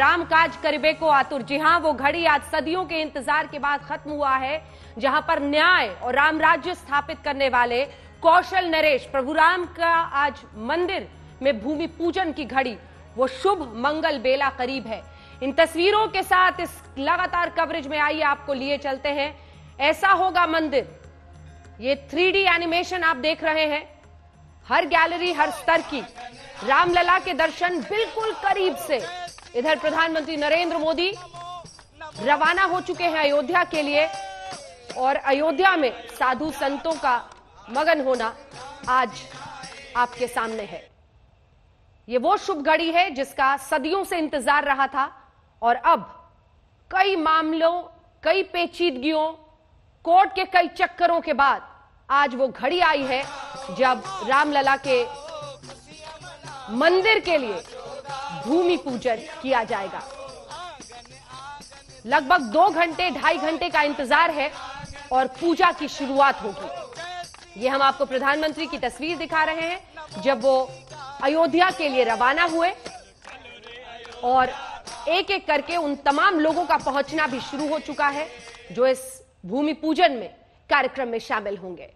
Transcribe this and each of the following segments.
राम काज करिबे को आतुर। जी हां, वो घड़ी आज सदियों के इंतजार के बाद खत्म हुआ है, जहां पर न्याय और राम राज्य स्थापित करने वाले कौशल नरेश प्रभु राम का आज मंदिर में भूमि पूजन की घड़ी, वो शुभ मंगल बेला करीब है। इन तस्वीरों के साथ इस लगातार कवरेज में आइए आपको लिए चलते हैं। ऐसा होगा मंदिर, ये 3D एनिमेशन आप देख रहे हैं, हर गैलरी हर स्तर की रामलला के दर्शन बिल्कुल करीब से। इधर प्रधानमंत्री नरेंद्र मोदी रवाना हो चुके हैं अयोध्या के लिए, और अयोध्या में साधु संतों का मगन होना आज आपके सामने है। ये वो शुभ घड़ी है जिसका सदियों से इंतजार रहा था, और अब कई मामलों, कई पेचीदगियों, कोर्ट के कई चक्करों के बाद आज वो घड़ी आई है जब रामलला के मंदिर के लिए भूमि पूजन किया जाएगा। लगभग 2 घंटे 2.5 घंटे का इंतजार है और पूजा की शुरुआत होगी। ये हम आपको प्रधानमंत्री की तस्वीर दिखा रहे हैं जब वो अयोध्या के लिए रवाना हुए, और एक एक करके उन तमाम लोगों का पहुंचना भी शुरू हो चुका है जो इस भूमि पूजन में कार्यक्रम में शामिल होंगे।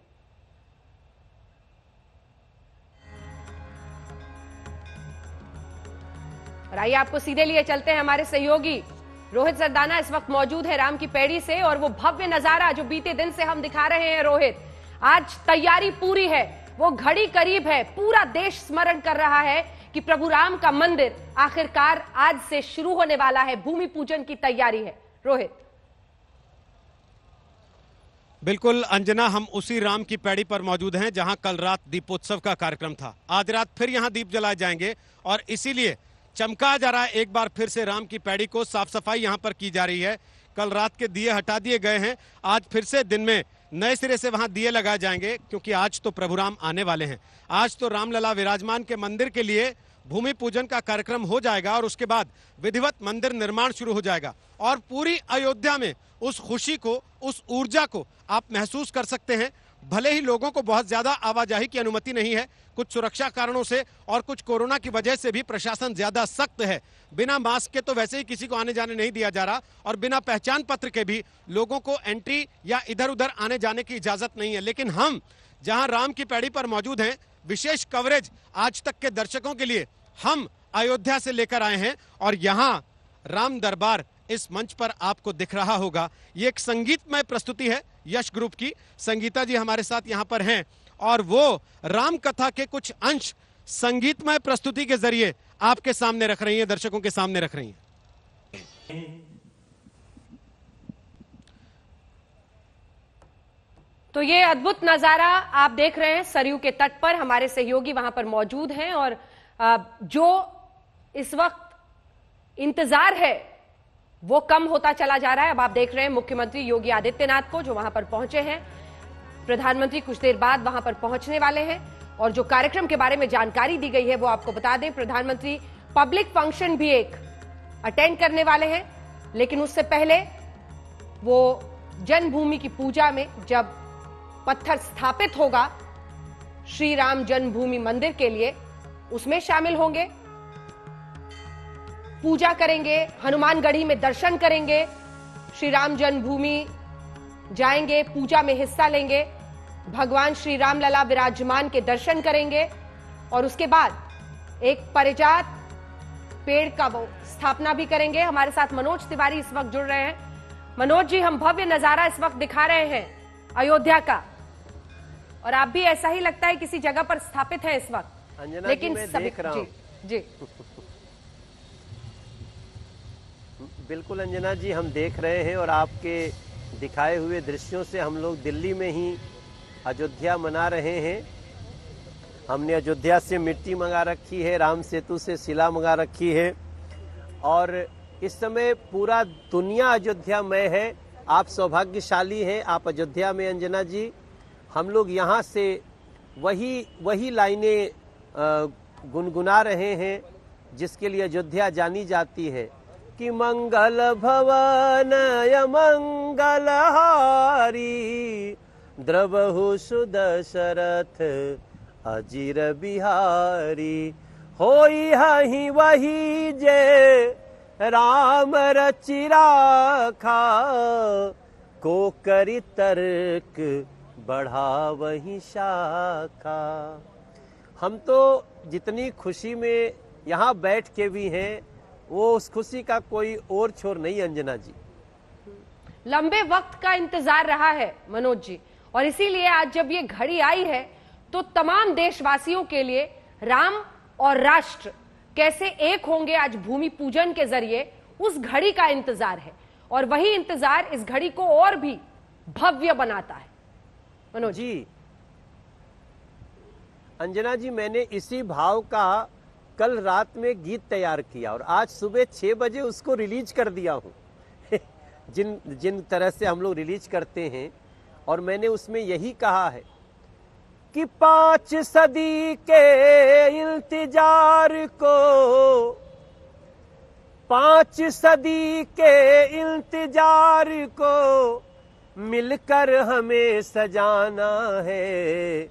और आइए आपको सीधे लिए चलते हैं, हमारे सहयोगी रोहित सरदाना इस वक्त मौजूद है राम की पैड़ी से, और वो भव्य नजारा जो बीते दिन से हम दिखा रहे हैं रोहित, आज तैयारी पूरी है, वो घड़ी करीब है, पूरा देश स्मरण कर रहा है कि प्रभु राम का मंदिर आखिरकार आज से शुरू होने वाला है, भूमि पूजन की तैयारी है। रोहित। बिल्कुल अंजना, हम उसी राम की पैड़ी पर मौजूद हैं जहां कल रात दीपोत्सव का कार्यक्रम था। आज रात फिर यहां दीप जलाए जाएंगे और इसीलिए चमकाया जा रहा है एक बार फिर से राम की पैड़ी को। साफ सफाई यहां पर की जा रही है। कल रात के दिए हटा दिए गए हैं, आज फिर से दिन में नए सिरे से वहां दिए लगाए जाएंगे, क्योंकि आज तो प्रभु राम आने वाले हैं। आज तो रामलला विराजमान के मंदिर के लिए भूमि पूजन का कार्यक्रम हो जाएगा और उसके बाद विधिवत मंदिर निर्माण शुरू हो जाएगा, और पूरी अयोध्या में उस खुशी को, उस ऊर्जा को आप महसूस कर सकते हैं। भले ही लोगों को बहुत ज्यादा आवाजाही की अनुमति नहीं है, कुछ सुरक्षा कारणों से और कुछ कोरोना की वजह से भी प्रशासन ज्यादा सख्त है। बिना मास्क के तो वैसे ही किसी को आने जाने नहीं दिया जा रहा, और बिना पहचान पत्र के भी लोगों को एंट्री या इधर उधर आने जाने की इजाजत नहीं है। लेकिन हम जहां राम की पैड़ी पर मौजूद हैं, विशेष कवरेज आज तक के दर्शकों के लिए हम अयोध्या से लेकर आए हैं, और यहाँ राम दरबार इस मंच पर आपको दिख रहा होगा। ये एक संगीतमय प्रस्तुति है यश ग्रुप की। संगीता जी हमारे साथ यहाँ पर हैं, और वो राम कथा के कुछ अंश संगीतमय प्रस्तुति के जरिए आपके सामने रख रही हैं, दर्शकों के सामने रख रही हैं। तो ये अद्भुत नजारा आप देख रहे हैं सरयू के तट पर, हमारे सहयोगी वहां पर मौजूद हैं, और जो इस वक्त इंतजार है वो कम होता चला जा रहा है। अब आप देख रहे हैं मुख्यमंत्री योगी आदित्यनाथ को जो वहां पर पहुंचे हैं। प्रधानमंत्री कुछ देर बाद वहां पर पहुंचने वाले हैं, और जो कार्यक्रम के बारे में जानकारी दी गई है वो आपको बता दें। प्रधानमंत्री पब्लिक फंक्शन भी एक अटेंड करने वाले हैं, लेकिन उससे पहले वो जन्मभूमि की पूजा में जब पत्थर स्थापित होगा श्री राम जन्मभूमि मंदिर के लिए, उसमें शामिल होंगे, पूजा करेंगे, हनुमानगढ़ी में दर्शन करेंगे, श्री राम जन्मभूमि जाएंगे, पूजा में हिस्सा लेंगे, भगवान श्री रामलला विराजमान के दर्शन करेंगे, और उसके बाद एक परिजात पेड़ का वो स्थापना भी करेंगे। हमारे साथ मनोज तिवारी इस वक्त जुड़ रहे हैं। मनोज जी, हम भव्य नजारा इस वक्त दिखा रहे हैं अयोध्या का, और आप भी ऐसा ही लगता है किसी जगह पर स्थापित है इस वक्त, लेकिन देख रहा हूं। जी बिल्कुल अंजना जी, हम देख रहे हैं, और आपके दिखाए हुए दृश्यों से हम लोग दिल्ली में ही अयोध्या मना रहे हैं। हमने अयोध्या से मिट्टी मंगा रखी है, राम सेतु से शिला मंगा रखी है, और इस समय पूरा दुनिया अयोध्या में है। आप सौभाग्यशाली हैं, आप अयोध्या में अंजना जी। हम लोग यहाँ से वही लाइनें गुनगुना रहे हैं जिसके लिए अयोध्या जानी जाती है कि मंगल भवनय मंगलहारी द्रवहु सुदशरथ अजीर बिहारी होई हहि वही जे राम रचि राखा, को करि तर्क बढ़ावहि शाखा। हम तो जितनी खुशी में यहाँ बैठ के भी हैं, वो उस खुशी का कोई और छोर नहीं अंजना जी। लंबे वक्त का इंतजार रहा है मनोज जी, और इसीलिए आज जब ये घड़ी आई है तो तमाम देशवासियों के लिए राम और राष्ट्र कैसे एक होंगे आज भूमि पूजन के जरिए, उस घड़ी का इंतजार है। और वही इंतजार इस घड़ी को और भी भव्य बनाता है मनोज जी। अंजना जी, मैंने इसी भाव का कल रात में गीत तैयार किया और आज सुबह 6 बजे उसको रिलीज कर दिया हूं। जिन तरह से हम लोग रिलीज करते हैं, और मैंने उसमें यही कहा है कि 5 सदी के इंतजार को, 5 सदी के इंतजार को मिलकर हमें सजाना है।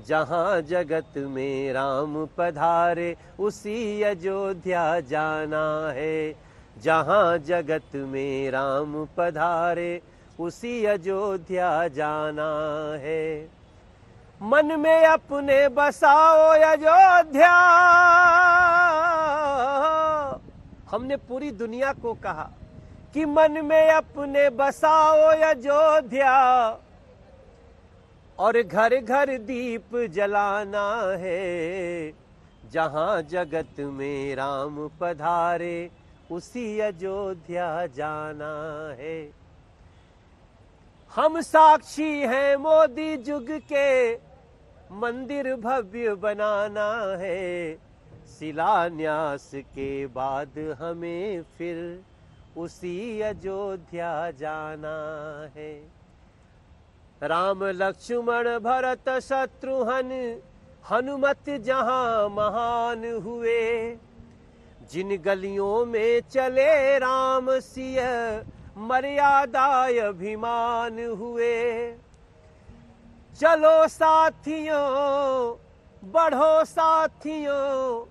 जहां जगत में राम पधारे उसी अयोध्या जाना है। जहां जगत में राम पधारे उसी अयोध्या जाना है। मन में अपने बसाओ अयोध्या। हमने पूरी दुनिया को कहा कि मन में अपने बसाओ अयोध्या, और घर घर दीप जलाना है। जहां जगत में राम पधारे उसी अयोध्या जाना है। हम साक्षी हैं मोदी जुग के, मंदिर भव्य बनाना है। शिलान्यास के बाद हमें फिर उसी अयोध्या जाना है। राम लक्ष्मण भरत शत्रुघ्न हनुमत जहां महान हुए। जिन गलियों में चले राम सिय मर्यादा अभिमान हुए। चलो साथियों बढ़ो साथियों,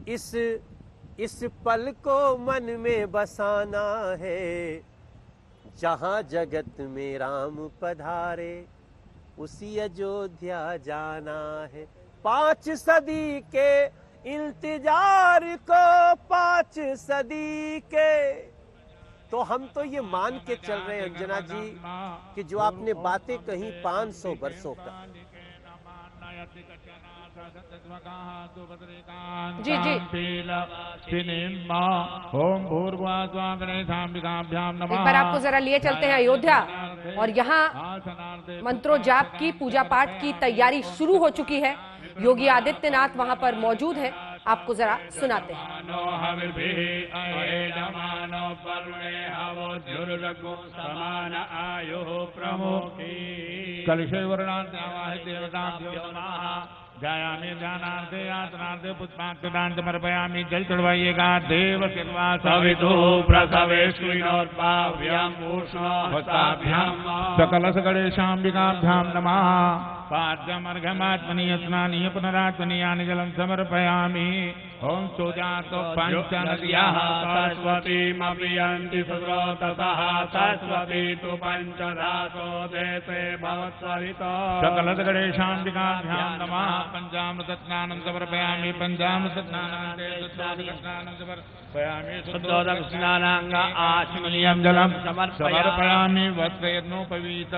इस पल को मन में बसाना है। जहां जगत में राम पधारे उसी अयोध्या जाना है। 5 सदी के इंतजार को, 5 सदी के। तो हम तो ये मान के चल रहे हैं अंजना जी कि जो आपने बातें कही 500 वर्षों का। जी जी, एक बार आपको जरा लिए चलते हैं अयोध्या, और यहाँ मंत्रो जाप की पूजा पाठ की तैयारी शुरू हो चुकी है। योगी आदित्यनाथ वहां पर मौजूद है, आपको जरा सुनाते हैं। जायामि ध्यानार्थे यातनार्थे पुष्पांजलि समर्पयामि। जल चढ़वाइएगा। देव सिन्वा सवितु प्रसवेष्विनोर्भाव्यां पूष्णोऽस्ताभ्यां सकल गणेशाम्बिकाभ्यां नमः। पाद्यमर्घमात्मनि स्नानीय पुनरात्मनीयानि जलं समर्पयामि। ओम सुजातो पंचनद्याः सरस्वतीमभियन्ति सुब्रततः। सरस्वती तु पंचधातो देते भवत्सरितो। सकल गणेशाम्बिकाभ्यां नमः। पंचामृत स्नानं समर्पयामि। पंचामृत स्नानं समर्पयामि। शुद्धोदक स्नानांग आचमनीयं जलं समर्पयामि। वस्त्रयज्ञोपवीत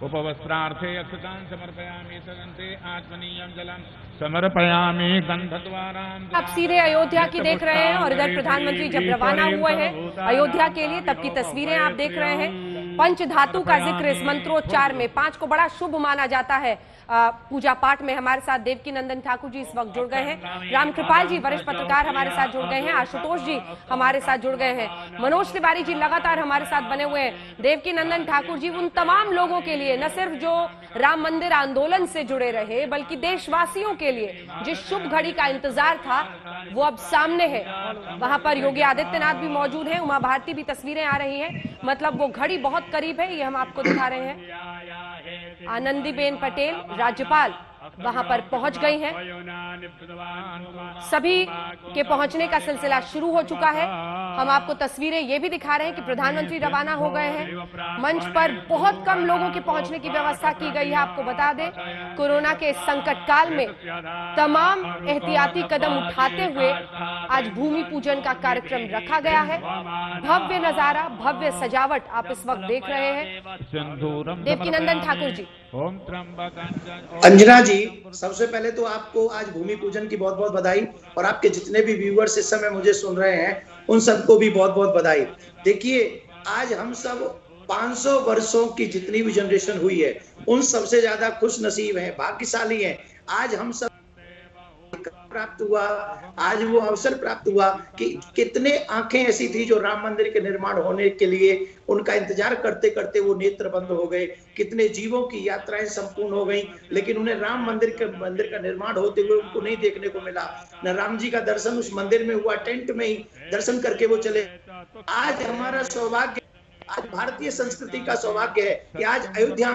उपवस्त्रार्थे अक्षतां समर्पयामि। सदन्ते आचमनीयं जलं समर्पयामि। गंधद्वारां। आप सीधे अयोध्या की देख रहे हैं, और इधर प्रधानमंत्री जब रवाना हुए हैं अयोध्या के लिए तब की तस्वीरें आप देख रहे हैं। पंच धातु का जिक्र इस मंत्रोच्चार में, 5 को बड़ा शुभ माना जाता है। पूजा पाठ में हमारे साथ देवकी नंदन ठाकुर जी इस वक्त जुड़ गए हैं। रामकृपाल जी वरिष्ठ पत्रकार हमारे साथ जुड़ गए हैं। आशुतोष जी हमारे साथ जुड़ गए हैं। मनोज तिवारी जी लगातार हमारे साथ बने हुए हैं। देवकी नंदन ठाकुर जी उन तमाम लोगों के लिए, न सिर्फ जो राम मंदिर आंदोलन से जुड़े रहे, बल्कि देशवासियों के लिए जिस शुभ घड़ी का इंतजार था वो अब सामने है। वहां पर योगी आदित्यनाथ भी मौजूद है। उमा भारती भी तस्वीरें आ रही हैं, मतलब वो घड़ी बहुत करीब है। ये हम आपको दिखा रहे हैं। आनंदीबेन पटेल राज्यपाल वहां पर पहुंच गई हैं। सभी के पहुंचने का सिलसिला शुरू हो चुका है। हम आपको तस्वीरें ये भी दिखा रहे हैं कि प्रधानमंत्री रवाना हो गए हैं। मंच पर बहुत कम लोगों के पहुंचने की व्यवस्था की गई है। आपको बता दें, कोरोना के संकट काल में तमाम एहतियाती कदम उठाते हुए आज भूमि पूजन का कार्यक्रम रखा गया है। भव्य नजारा, भव्य सजावट आप इस वक्त देख रहे हैं। देवकीनंदन ठाकुर जी। अंजना जी, सबसे पहले तो आपको आज भूमि पूजन की बहुत बहुत बधाई, और आपके जितने भी व्यूअर्स इस समय मुझे सुन रहे हैं उन सबको भी बहुत बहुत बधाई। देखिए, आज हम सब 500 वर्षों की जितनी भी जनरेशन हुई है उन सबसे ज्यादा खुश नसीब हैं, भाग्यशाली हैं। आज हम सब प्राप्त हुआ, आज वो अवसर प्राप्त हुआ कि कितने आंखें ऐसी थी जो राम मंदिर के निर्माण होने के लिए उनका इंतजार करते करते वो नेत्र बंद हो गए। कितने जीवों की यात्राएं संपूर्ण हो गई, लेकिन उन्हें राम मंदिर का निर्माण होते हुए उनको नहीं देखने को मिला। न राम जी का दर्शन उस मंदिर में हुआ, टेंट में ही दर्शन करके वो चले। आज हमारा सौभाग्य, आज भारतीय संस्कृति का सौभाग्य है कि आज अयोध्या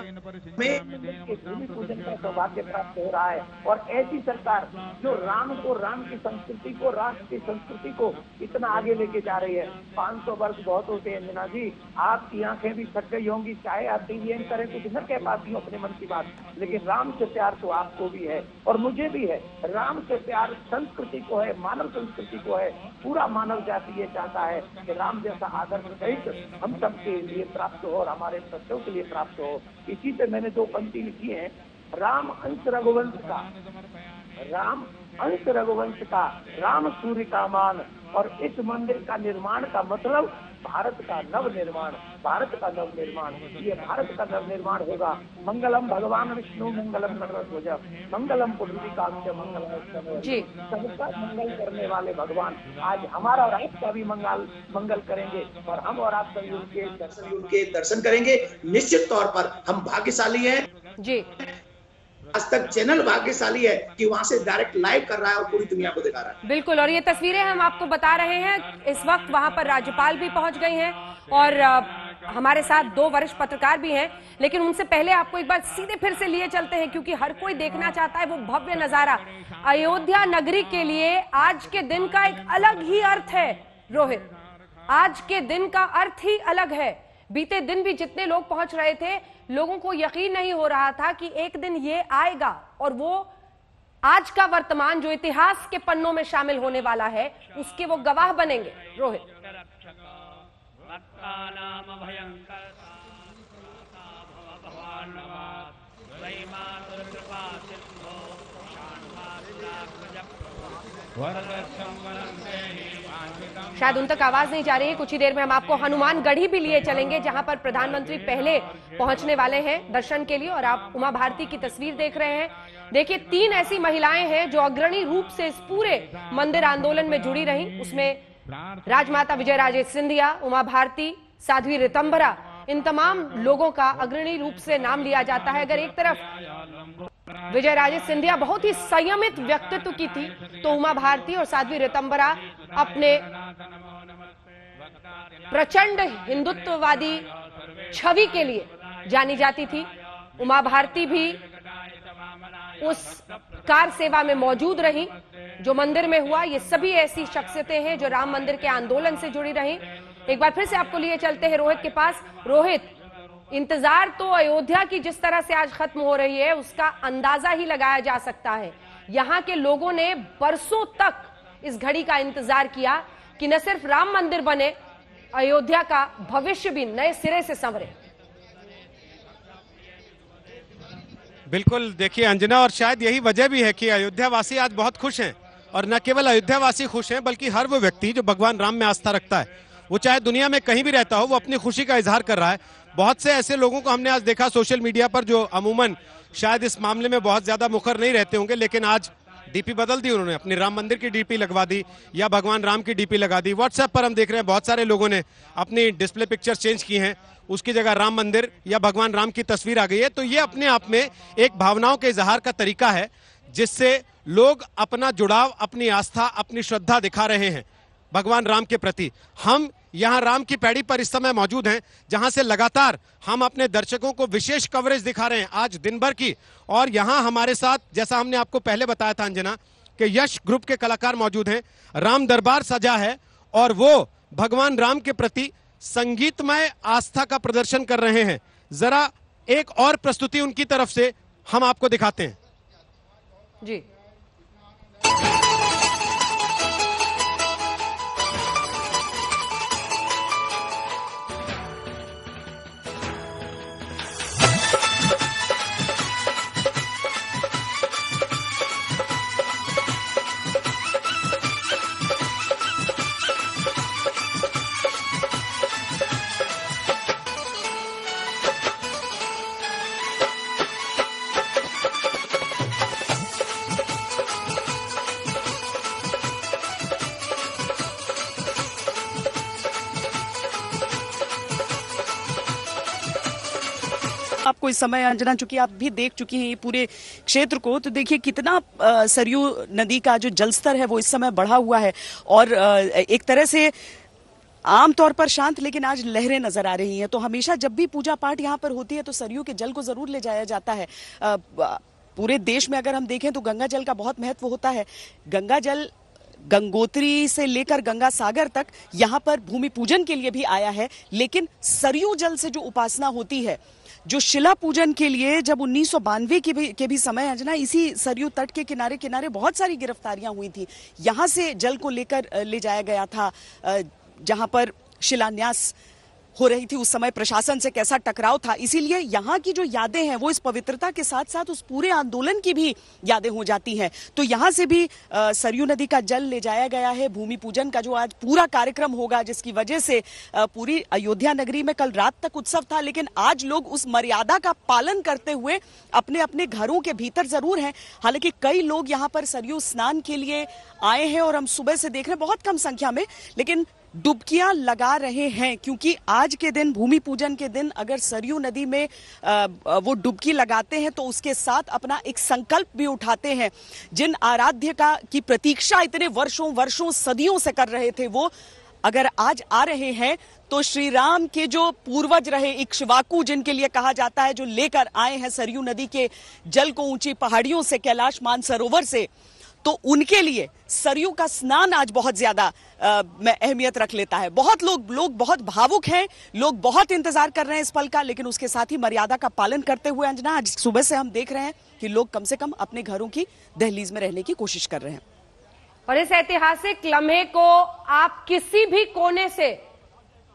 में भूमि पूजन का सौभाग्य प्राप्त हो रहा है। और ऐसी सरकार जो राम को, राम की संस्कृति को, राष्ट्र की संस्कृति को इतना आगे लेके जा रही है। 500 वर्ष बहुत होते हैं अंजना जी, आपकी आंखें भी थक गई होंगी, चाहे आप टीवी एंकर करें कुछ न कह पाती हो अपने मन की बात, लेकिन राम से प्यार तो आपको भी है और मुझे भी है। राम से प्यार संस्कृति को है, मानव संस्कृति को है। पूरा मानव जाति ये चाहता है कि राम जैसा आदर्श सहित हम सब के लिए प्राप्त हो और हमारे बच्चों के लिए प्राप्त हो। इसी पे मैंने 2 पंक्ति लिखी है। राम अंश रघुवंश का, राम अंश रघुवंश का, राम सूर्य का मान, और इस मंदिर का निर्माण का मतलब भारत का नव निर्माण, भारत का नव निर्माण। ये भारत का नव निर्माण होगा। मंगलम भगवान विष्णु मंगलम गणध्वज मंगलम पुंडरीकाक्ष मंगलम जी, सबका मंगल करने वाले भगवान आज हमारा और आपका भी मंगल करेंगे, और हम और आप सभी उनके दर्शन करेंगे। निश्चित तौर पर हम भाग्यशाली हैं जी। आज तक चैनल भाग्यशाली है कि वहां से डायरेक्ट लाइव कर रहा है और पूरी दुनिया को दिखा रहा है। बिल्कुल, और ये तस्वीरें हम आपको बता रहे हैं। इस वक्त वहां पर राज्यपाल भी पहुंच गई हैं और हमारे साथ 2 वरिष्ठ पत्रकार भी हैं, लेकिन उनसे पहले आपको एक बार सीधे फिर से लिए चलते हैं, क्योंकि हर कोई देखना चाहता है वो भव्य नजारा। अयोध्या नगरी के लिए आज के दिन का एक अलग ही अर्थ है रोहित, आज के दिन का अर्थ ही अलग है। बीते दिन भी जितने लोग पहुंच रहे थे, लोगों को यकीन नहीं हो रहा था कि एक दिन ये आएगा और वो आज का वर्तमान जो इतिहास के पन्नों में शामिल होने वाला है उसके वो गवाह बनेंगे। रोहित, शायद उन तक आवाज नहीं जा रही है। कुछ ही देर में हम आपको हनुमानगढ़ी भी लिए चलेंगे, जहां पर प्रधानमंत्री पहले पहुंचने वाले हैं दर्शन के लिए, और आप उमा भारती की तस्वीर देख रहे हैं। देखिए, 3 ऐसी महिलाएं हैं जो अग्रणी रूप से इस पूरे मंदिर आंदोलन में जुड़ी रही। उसमें राजमाता विजयराजे सिंधिया, उमा भारती, साध्वी ऋतंभरा, इन तमाम लोगों का अग्रणी रूप से नाम लिया जाता है। अगर एक तरफ विजयराजे सिंधिया बहुत ही संयमित व्यक्तित्व की थी, तो उमा भारती और साध्वी ऋतंभरा अपने प्रचंड हिंदुत्ववादी छवि के लिए जानी जाती थी। उमा भारती भी उस कार सेवा में मौजूद रही जो मंदिर में हुआ। ये सभी ऐसी शख्सियतें हैं जो राम मंदिर के आंदोलन से जुड़ी रही। एक बार फिर से आपको लिए चलते हैं रोहित के पास। रोहित, इंतजार तो अयोध्या की जिस तरह से आज खत्म हो रही है उसका अंदाजा ही लगाया जा सकता है। यहाँ के लोगों ने बरसों तक इस घड़ी का इंतजार किया कि न सिर्फ राम मंदिर बने, अयोध्या का भविष्य भी नए सिरे से संवरे। बिल्कुल, देखिए अंजना, और शायद यही वजह भी है कि अयोध्या वासी आज बहुत खुश हैं। और न केवल अयोध्या वासी खुश हैं, बल्कि हर वो व्यक्ति जो भगवान राम में आस्था रखता है, वो चाहे दुनिया में कहीं भी रहता हो, वो अपनी खुशी का इजहार कर रहा है। बहुत से ऐसे लोगों को हमने आज देखा सोशल मीडिया पर जो अमूमन शायद इस मामले में बहुत ज्यादा मुखर नहीं रहते होंगे, लेकिन आज डीपी बदल दी उन्होंने, अपनी राम मंदिर की डीपी लगवा दी या भगवान राम की डीपी लगा दी। व्हाट्सएप पर हम देख रहे हैं बहुत सारे लोगों ने अपनी डिस्प्ले पिक्चर्स चेंज की हैं, उसकी जगह राम मंदिर या भगवान राम की तस्वीर आ गई है। तो ये अपने आप में एक भावनाओं के इजहार का तरीका है जिससे लोग अपना जुड़ाव, अपनी आस्था, अपनी श्रद्धा दिखा रहे हैं भगवान राम के प्रति। हम यहाँ राम की पैड़ी पर इस समय मौजूद हैं, जहां से लगातार हम अपने दर्शकों को विशेष कवरेज दिखा रहे हैं आज दिन भर की। और यहाँ हमारे साथ, जैसा हमने आपको पहले बताया था अंजना, कि यश ग्रुप के कलाकार मौजूद हैं। राम दरबार सजा है और वो भगवान राम के प्रति संगीतमय आस्था का प्रदर्शन कर रहे हैं। जरा एक और प्रस्तुति उनकी तरफ से हम आपको दिखाते हैं। जी आपको इस समय अंजना, चूंकि आप भी देख चुकी हैं पूरे क्षेत्र को, तो देखिए कितना सरयू नदी का जो जलस्तर है वो इस समय बढ़ा हुआ है और एक तरह से आमतौर पर शांत, लेकिन आज लहरें नजर आ रही हैं। तो हमेशा जब भी पूजा पाठ यहाँ पर होती है तो सरयू के जल को जरूर ले जाया जाता है। पूरे देश में अगर हम देखें तो गंगा जल का बहुत महत्व होता है। गंगा जल गंगोत्री से लेकर गंगा सागर तक यहाँ पर भूमि पूजन के लिए भी आया है, लेकिन सरयू जल से जो उपासना होती है, जो शिला पूजन के लिए जब 1992 के भी समय अंजना, इसी सरयू तट के किनारे किनारे बहुत सारी गिरफ्तारियां हुई थी। यहाँ से जल को लेकर ले जाया गया था, जहां पर शिलान्यास हो रही थी। उस समय प्रशासन से कैसा टकराव था, इसीलिए यहाँ की जो यादें हैं वो इस पवित्रता के साथ साथ उस पूरे आंदोलन की भी यादें हो जाती हैं। तो यहाँ से भी सरयू नदी का जल ले जाया गया है। भूमि पूजन का जो आज पूरा कार्यक्रम होगा, जिसकी वजह से पूरी अयोध्या नगरी में कल रात तक उत्सव था, लेकिन आज लोग उस मर्यादा का पालन करते हुए अपने अपने घरों के भीतर जरूर हैं। हालांकि कई लोग यहाँ पर सरयू स्नान के लिए आए हैं और हम सुबह से देख रहे हैं बहुत कम संख्या में, लेकिन डुबकियां लगा रहे हैं, क्योंकि आज के दिन, भूमि पूजन के दिन, अगर सरयू नदी में वो डुबकी लगाते हैं तो उसके साथ अपना एक संकल्प भी उठाते हैं। जिन आराध्य की प्रतीक्षा इतने वर्षों सदियों से कर रहे थे, वो अगर आज आ रहे हैं तो श्री राम के जो पूर्वज रहे इक्ष्वाकु, जिनके लिए कहा जाता है, जो लेकर आए हैं सरयू नदी के जल को ऊंची पहाड़ियों से, कैलाश मानसरोवर से, तो उनके लिए सरयू का स्नान आज बहुत ज्यादा में अहमियत रख लेता है। बहुत लोग बहुत भावुक हैं, लोग बहुत इंतजार कर रहे हैं इस पल का, लेकिन उसके साथ ही मर्यादा का पालन करते हुए अंजना, आज सुबह से हम देख रहे हैं कि लोग कम से कम अपने घरों की दहलीज में रहने की कोशिश कर रहे हैं। और इस ऐतिहासिक लम्हे को आप किसी भी कोने से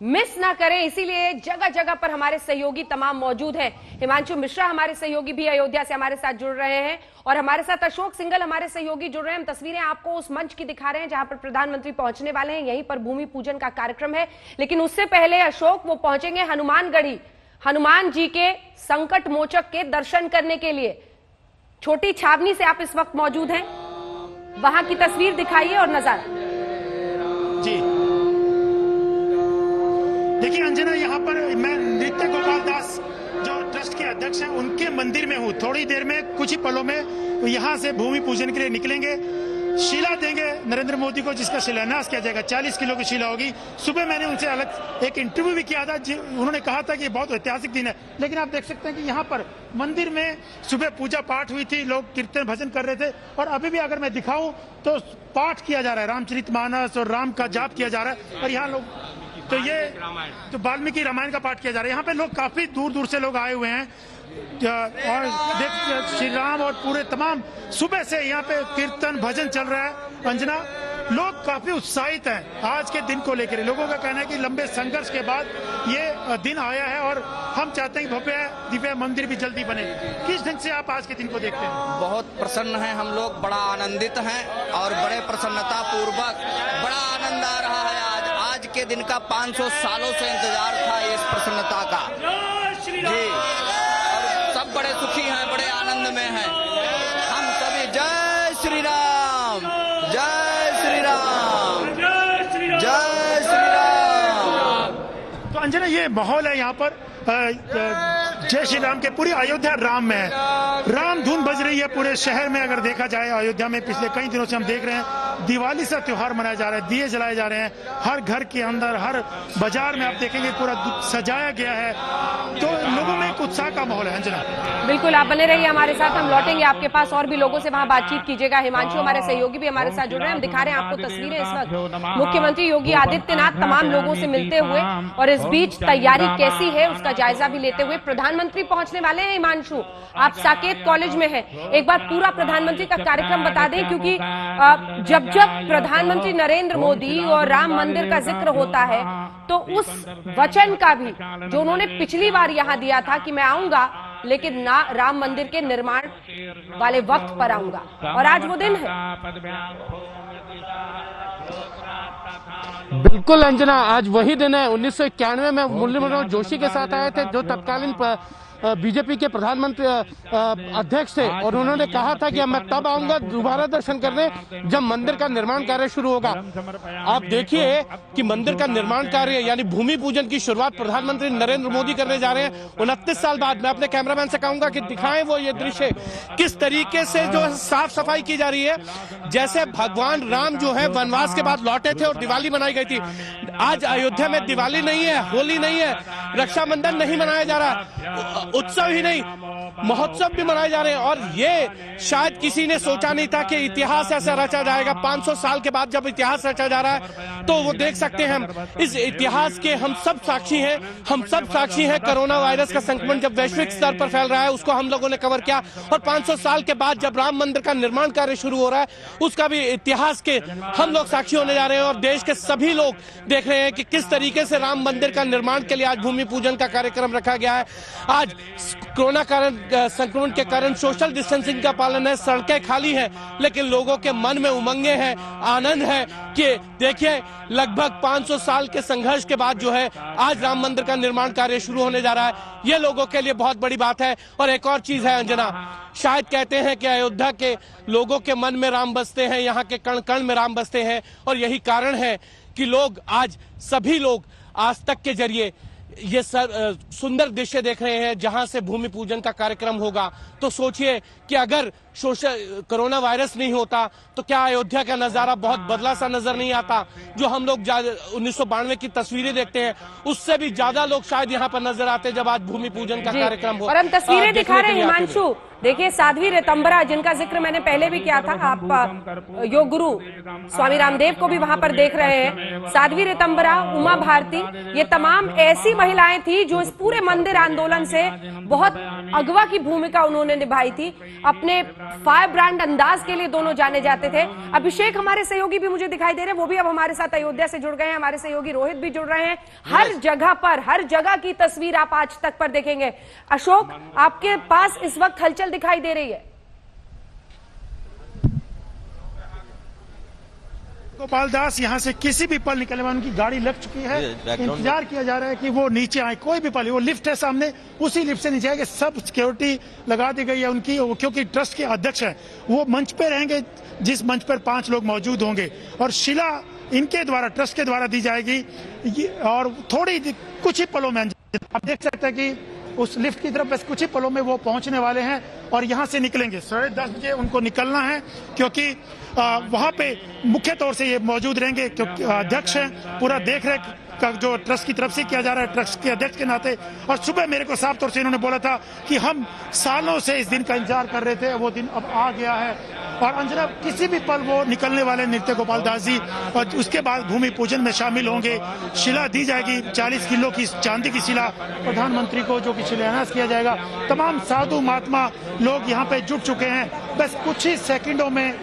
मिस ना करें, इसीलिए जगह जगह पर हमारे सहयोगी तमाम मौजूद हैं। हिमांशु मिश्रा हमारे सहयोगी भी अयोध्या से हमारे साथ जुड़ रहे हैं और हमारे साथ अशोक सिंघल हमारे सहयोगी जुड़ रहे हैं। हम तस्वीरें आपको उस मंच की दिखा रहे हैं जहां पर प्रधानमंत्री पहुंचने वाले हैं। यहीं पर भूमि पूजन का कार्यक्रम है, लेकिन उससे पहले अशोक, वो पहुंचेंगे हनुमानगढ़ी, हनुमान जी के संकट मोचक के दर्शन करने के लिए। छोटी छावनी से आप इस वक्त मौजूद हैं, वहां की तस्वीर दिखाइए और नजारा। जी देखिए अंजना, यहाँ पर मैं नृत्य गोपाल दास जो ट्रस्ट के अध्यक्ष हैं, उनके मंदिर में हूँ। थोड़ी देर में, कुछ ही पलों में यहाँ से भूमि पूजन के लिए निकलेंगे। शिला देंगे नरेंद्र मोदी को, जिसका शिलान्यास किया जाएगा। 40 किलो की शिला होगी। सुबह मैंने उनसे अलग एक इंटरव्यू भी किया था, उन्होंने कहा था कि बहुत ऐतिहासिक दिन है। लेकिन आप देख सकते हैं कि यहाँ पर मंदिर में सुबह पूजा पाठ हुई थी, लोग कीर्तन भजन कर रहे थे, और अभी भी अगर मैं दिखाऊं तो पाठ किया जा रहा है, रामचरितमानस और राम का जाप किया जा रहा है। और यहाँ लोग, तो ये तो वाल्मीकि रामायण का पाठ किया जा रहा है। यहाँ पे लोग काफी दूर दूर से लोग आए हुए हैं और देख श्री राम और पूरे तमाम सुबह से यहाँ पे कीर्तन भजन चल रहा है। अंजना, लोग काफी उत्साहित हैं आज के दिन को लेकर। लोगों का कहना है कि लंबे संघर्ष के बाद ये दिन आया है और हम चाहते हैं भव्य दिव्य मंदिर भी जल्दी बने। किस ढंग से आप आज के दिन को देखते हैं? बहुत प्रसन्न हैं हम लोग, बड़ा आनंदित हैं और बड़े प्रसन्नता पूर्वक बड़ा आनंद आ रहा है। आज के दिन का 500 सालों से इंतजार था इस प्रसन्नता का जी, और सब बड़े सुखी हैं, बड़े आनंद में हैं हम सभी। जय श्री राम, जय श्री राम, जय श्री राम। तो अंजना, ये माहौल है यहाँ पर जय श्री राम के। पूरी अयोध्या राम में है, राम धुन बज रही है पूरे शहर में। अगर देखा जाए अयोध्या में पिछले कई दिनों से हम देख रहे हैं दिवाली सा त्योहार मनाया जा रहा है, दिए जलाए जा रहे हैं, हर घर के अंदर, हर बाजार में आप देखेंगे पूरा सजाया गया है, तो लोगों में एक उत्साह का माहौल है। अंजना, बिल्कुल, आप बने रहिए हमारे साथ, हम लौटेंगे आपके पास और भी लोगों से वहां बातचीत कीजिएगा। हिमांशु हमारे सहयोगी भी हमारे साथ जुड़ रहे हैं, हम दिखा रहे हैं आपको तस्वीरें इस वक्त मुख्यमंत्री योगी आदित्यनाथ तमाम लोगों से मिलते हुए, और इस बीच तैयारी कैसी है उसका जायजा भी लेते हुए प्रधानमंत्री पहुंचने वाले हैं। हिमांशु, आप साकेत कॉलेज में हैं, एक बार पूरा प्रधानमंत्री का कार्यक्रम बता दें, क्योंकि जब जब प्रधानमंत्री नरेंद्र मोदी और राम मंदिर का जिक्र होता है तो उस वचन का भी जो उन्होंने पिछली बार यहां दिया था कि मैं आऊंगा लेकिन ना राम मंदिर के निर्माण वाले वक्त पर आऊंगा, और आज वो दिन है। बिल्कुल अंजना, आज वही दिन है। 1991 में मुरली मनोहर जोशी के साथ आए थे, जो तत्कालीन बीजेपी के प्रधानमंत्री अध्यक्ष थे, और उन्होंने कहा था कि मैं तब आऊंगा दोबारा दर्शन करने जब मंदिर का निर्माण कार्य शुरू होगा। आप देखिए कि मंदिर का निर्माण कार्य यानी भूमि पूजन की शुरुआत प्रधानमंत्री नरेंद्र मोदी करने जा रहे हैं 29 साल बाद। मैं अपने कैमरामैन से कहूंगा कि दिखाएं वो ये दृश्य, किस तरीके से जो साफ सफाई की जा रही है, जैसे भगवान राम जो है वनवास के बाद लौटे थे और दिवाली मनाई गई थी। आज अयोध्या में दिवाली नहीं है, होली नहीं है, रक्षाबंधन नहीं मनाया जा रहा, उत्सव ही नहीं महोत्सव भी मनाए जा रहे हैं। और ये शायद किसी ने सोचा नहीं था कि इतिहास ऐसा रचा जाएगा। 500 साल के बाद जब इतिहास रचा जा रहा है तो वो देख सकते हैं हम इस इतिहास के हम सब साक्षी हैं। हम सब साक्षी हैं कोरोना वायरस का संक्रमण जब वैश्विक स्तर पर फैल रहा है उसको हम लोगों ने कवर किया, और 500 साल के बाद जब राम मंदिर का निर्माण कार्य शुरू हो रहा है उसका भी इतिहास के हम लोग साक्षी होने जा रहे हैं। और देश के सभी लोग देख रहे हैं कि किस तरीके से राम मंदिर का निर्माण के लिए आज भूमि पूजन का कार्यक्रम रखा गया है। आज कोरोना संक्रमण के कारण सोशल डिस्टेंसिंग का पालन है, सड़कें खाली हैं, लेकिन लोगों के मन में उमंगे हैं, आनंद है कि देखिए लगभग 500 साल के संघर्ष के बाद जो है आज राम मंदिर का निर्माण कार्य शुरू होने जा रहा है। ये लोगों के लिए बहुत बड़ी बात है। और एक और चीज है अंजना, शायद कहते हैं कि अयोध्या के लोगों के मन में राम बसते हैं, यहाँ के कण कण में राम बसते हैं, और यही कारण है कि लोग आज सभी लोग आज तक के जरिए ये सुंदर दृश्य देख रहे हैं जहां से भूमि पूजन का कार्यक्रम होगा। तो सोचिए कि अगर कोरोना वायरस नहीं होता तो क्या अयोध्या का नजारा बहुत बदला सा नजर नहीं आता। जो हम लोग 1992 की तस्वीरें देखते हैं उससे भी ज्यादा लोग शायद यहाँ पर नजर आते जब आज भूमि पूजन का कार्यक्रम हो। और हम तस्वीरें दिखा रहे हैं हिमांशु, देखिए साध्वी ऋतंबरा जिनका जिक्र मैंने पहले भी किया था, आप योग गुरु स्वामी रामदेव को भी वहां पर देख रहे हैं। साध्वी ऋतंबरा, उमा भारती, ये तमाम ऐसी महिलाएं थी जो इस पूरे मंदिर आंदोलन से बहुत अगवा की भूमिका उन्होंने निभाई थी। अपने फायर ब्रांड अंदाज के लिए दोनों जाने जाते थे। अभिषेक हमारे सहयोगी भी मुझे दिखाई दे रहे हैं, वो भी अब हमारे साथ अयोध्या से जुड़ गए हैं। हमारे सहयोगी रोहित भी जुड़ रहे हैं। हर जगह पर, हर जगह की तस्वीर आप आज तक पर देखेंगे। अशोक, आपके पास इस वक्त हलचल दिखाई दे रही है। गोपाल दास, यहाँ से किसी भी पल निकलने वाले, उनकी गाड़ी लग चुकी है, इंतजार किया जा रहा है कि वो नीचे आए। कोई भी पल, वो लिफ्ट है सामने, उसी लिफ्ट से नीचे आएंगे। सब सिक्योरिटी लगा दी गई है उनकी, क्योंकि ट्रस्ट के अध्यक्ष हैं, वो मंच पे रहेंगे जिस मंच पर 5 लोग मौजूद होंगे, और शिला इनके द्वारा, ट्रस्ट के द्वारा दी जाएगी। और कुछ ही पलों में आप देख सकते हैं कि उस लिफ्ट की तरफ बस कुछ ही पलों में वो पहुंचने वाले हैं और यहां से निकलेंगे। 10:30 बजे उनको निकलना है, क्योंकि वहां पे मुख्य तौर से ये मौजूद रहेंगे, क्योंकि अध्यक्ष हैं, पूरा देख रेख का जो ट्रस्ट की तरफ से किया जा रहा है, ट्रस्ट के अध्यक्ष के नाते। और सुबह मेरे को साफ तौर से इन्होंने बोला था कि हम सालों से इस दिन का इंतजार कर रहे थे, वो दिन अब आ गया है। और अंजना, किसी भी पल वो निकलने वाले नृत्य गोपाल दास जी, और उसके बाद भूमि पूजन में शामिल होंगे। शिला दी जाएगी, 40 किलो की चांदी की शिला प्रधानमंत्री को, जो कि शिलान्यास किया जाएगा। तमाम साधु महात्मा लोग यहाँ पे जुट चुके हैं। बस कुछ ही सेकंडों में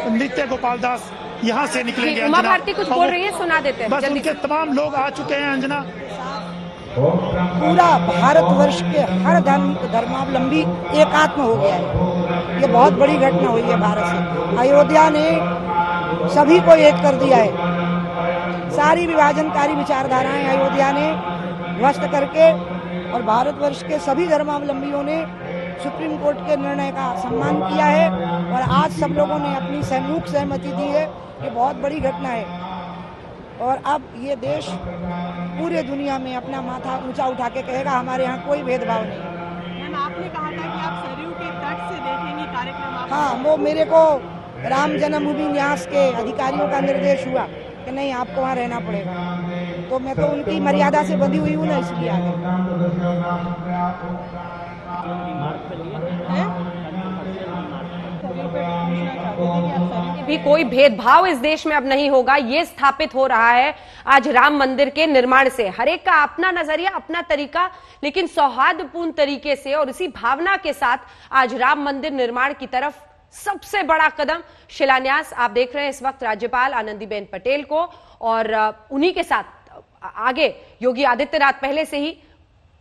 नृत्य गोपाल दास यहाँ से निकलेंगे। उमा भारती कुछ बोल रही है, सुना देते हैं। बस उनके तमाम लोग आ चुके हैं अंजना। पूरा भारतवर्ष के हर धर्मावलंबी एकात्म हो गया है। ये बहुत बड़ी घटना हुई है भारत से। अयोध्या ने सभी को एक कर दिया है। सारी विभाजनकारी विचारधाराएं अयोध्या ने ध्वस्त करके, और भारतवर्ष के सभी धर्मावलंबियों ने सुप्रीम कोर्ट के निर्णय का सम्मान किया है, और आज सब लोगों ने अपनी सम्मुख सहमति दी है। ये बहुत बड़ी घटना है, और अब ये देश पूरे दुनिया में अपना माथा ऊंचा उठा के कहेगा हमारे यहाँ कोई भेदभाव नहीं। मैम, आपने कहा था कि आप सरयू के तट से देखेंगे कार्यक्रम। हाँ, वो मेरे को राम जन्मभूमि न्यास के अधिकारियों का निर्देश हुआ कि नहीं आपको वहाँ रहना पड़ेगा, तो मैं तो उनकी मर्यादा से बंधी हुई हूँ ना, इसलिए आ भी कोई भेदभाव इस देश में अब नहीं होगा, ये स्थापित हो रहा है आज राम मंदिर के निर्माण से। हर एक का अपना नजरिया, अपना तरीका, लेकिन सौहार्दपूर्ण तरीके से और इसी भावना के साथ आज राम मंदिर निर्माण की तरफ सबसे बड़ा कदम शिलान्यास आप देख रहे हैं इस वक्त राज्यपाल आनंदीबेन पटेल को, और उन्हीं के साथ आगे योगी आदित्यनाथ पहले से ही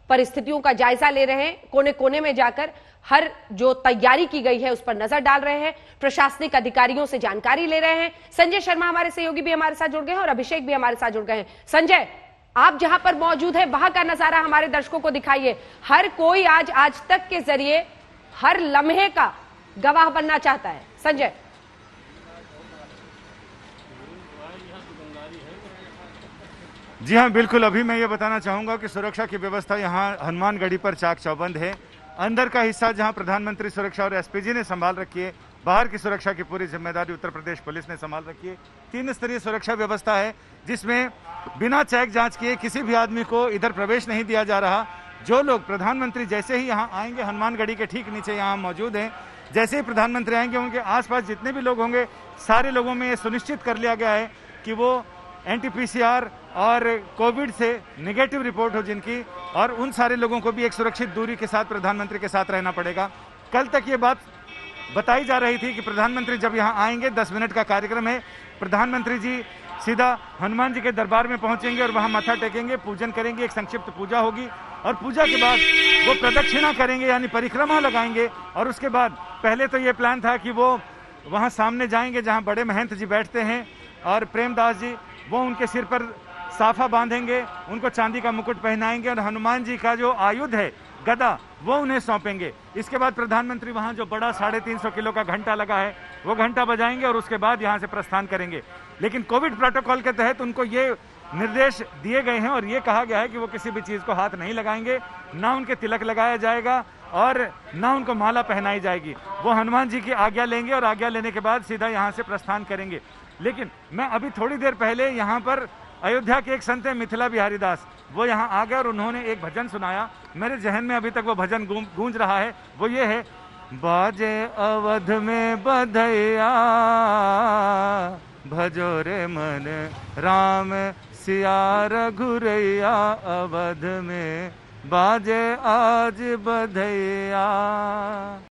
परिस्थितियों का जायजा ले रहे हैं, कोने कोने में जाकर हर जो तैयारी की गई है उस पर नजर डाल रहे हैं, प्रशासनिक अधिकारियों से जानकारी ले रहे हैं। संजय शर्मा हमारे सहयोगी भी हमारे साथ जुड़ गए हैं और अभिषेक भी हमारे साथ जुड़ गए हैं। संजय, आप जहां पर मौजूद है वहां का नजारा हमारे दर्शकों को दिखाइए। हर कोई आज तक के जरिए हर लम्हे का गवाह बनना चाहता है। संजय। जी हाँ, बिल्कुल। अभी मैं ये बताना चाहूंगा कि सुरक्षा की व्यवस्था यहाँ हनुमानगढ़ी पर चाक चौबंद है। अंदर का हिस्सा जहां प्रधानमंत्री सुरक्षा और एसपीजी ने संभाल रखी है, बाहर की सुरक्षा की पूरी जिम्मेदारी उत्तर प्रदेश पुलिस ने संभाल रखी है। 3 स्तरीय सुरक्षा व्यवस्था है जिसमें बिना चेक जांच किए किसी भी आदमी को इधर प्रवेश नहीं दिया जा रहा। जो लोग प्रधानमंत्री जैसे ही यहाँ आएंगे, हनुमानगढ़ी के ठीक नीचे यहाँ मौजूद हैं, जैसे ही प्रधानमंत्री आएंगे उनके आसपास जितने भी लोग होंगे सारे लोगों में ये सुनिश्चित कर लिया गया है कि वो एंटीपीसीआर और कोविड से नेगेटिव रिपोर्ट हो जिनकी, और उन सारे लोगों को भी एक सुरक्षित दूरी के साथ प्रधानमंत्री के साथ रहना पड़ेगा। कल तक ये बात बताई जा रही थी कि प्रधानमंत्री जब यहाँ आएंगे 10 मिनट का कार्यक्रम है, प्रधानमंत्री जी सीधा हनुमान जी के दरबार में पहुंचेंगे और वहां माथा टेकेंगे, पूजन करेंगे, एक संक्षिप्त पूजा होगी और पूजा के बाद वो प्रदक्षिणा करेंगे यानी परिक्रमा लगाएंगे। और उसके बाद पहले तो ये प्लान था कि वो वहाँ सामने जाएंगे जहाँ बड़े महंत जी बैठते हैं और प्रेमदास जी, वो उनके सिर पर साफा बांधेंगे, उनको चांदी का मुकुट पहनाएंगे और हनुमान जी का जो आयुध है गदा वो उन्हें सौंपेंगे। इसके बाद प्रधानमंत्री वहां जो बड़ा 350 किलो का घंटा लगा है वो घंटा बजाएंगे और उसके बाद यहां से प्रस्थान करेंगे। लेकिन कोविड प्रोटोकॉल के तहत उनको ये निर्देश दिए गए हैं और ये कहा गया है कि वो किसी भी चीज को हाथ नहीं लगाएंगे, ना उनके तिलक लगाया जाएगा और ना उनको माला पहनाई जाएगी। वो हनुमान जी की आज्ञा लेंगे और आज्ञा लेने के बाद सीधा यहाँ से प्रस्थान करेंगे। लेकिन मैं अभी थोड़ी देर पहले यहाँ पर अयोध्या के एक संत है मिथिला बिहारी दास, वो यहाँ आ गए और उन्होंने एक भजन सुनाया। मेरे जहन में अभी तक वो भजन गूंज रहा है, वो ये है, बाजे अवध में बधैया भजो रे मन राम सिया रघुरैया, अवध में बाजे आज बधैया।